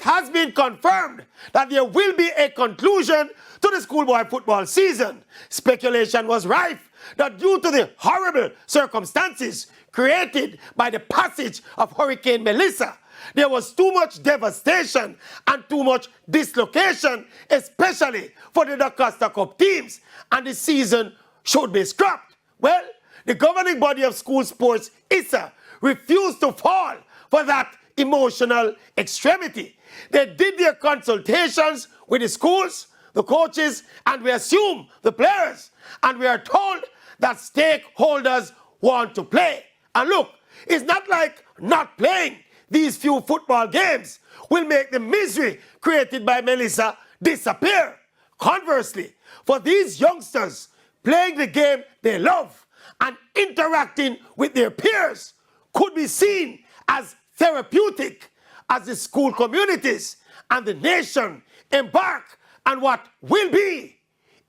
has been confirmed that there will be a conclusion to the schoolboy football season. Speculation was rife that due to the horrible circumstances created by the passage of Hurricane Melissa, there was too much devastation and too much dislocation, especially for the DaCosta Cup teams, and the season should be scrapped. Well, the governing body of school sports, ISSA, refused to fall for that emotional extremity. They did their consultations with the schools, the coaches, and we assume the players. And we are told that stakeholders want to play. And look, it's not like not playing these few football games will make the misery created by Melissa disappear. Conversely, for these youngsters, playing the game they love and interacting with their peers could be seen as therapeutic as the school communities and the nation embark on what will be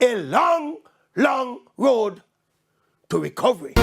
a long, long road to recovery.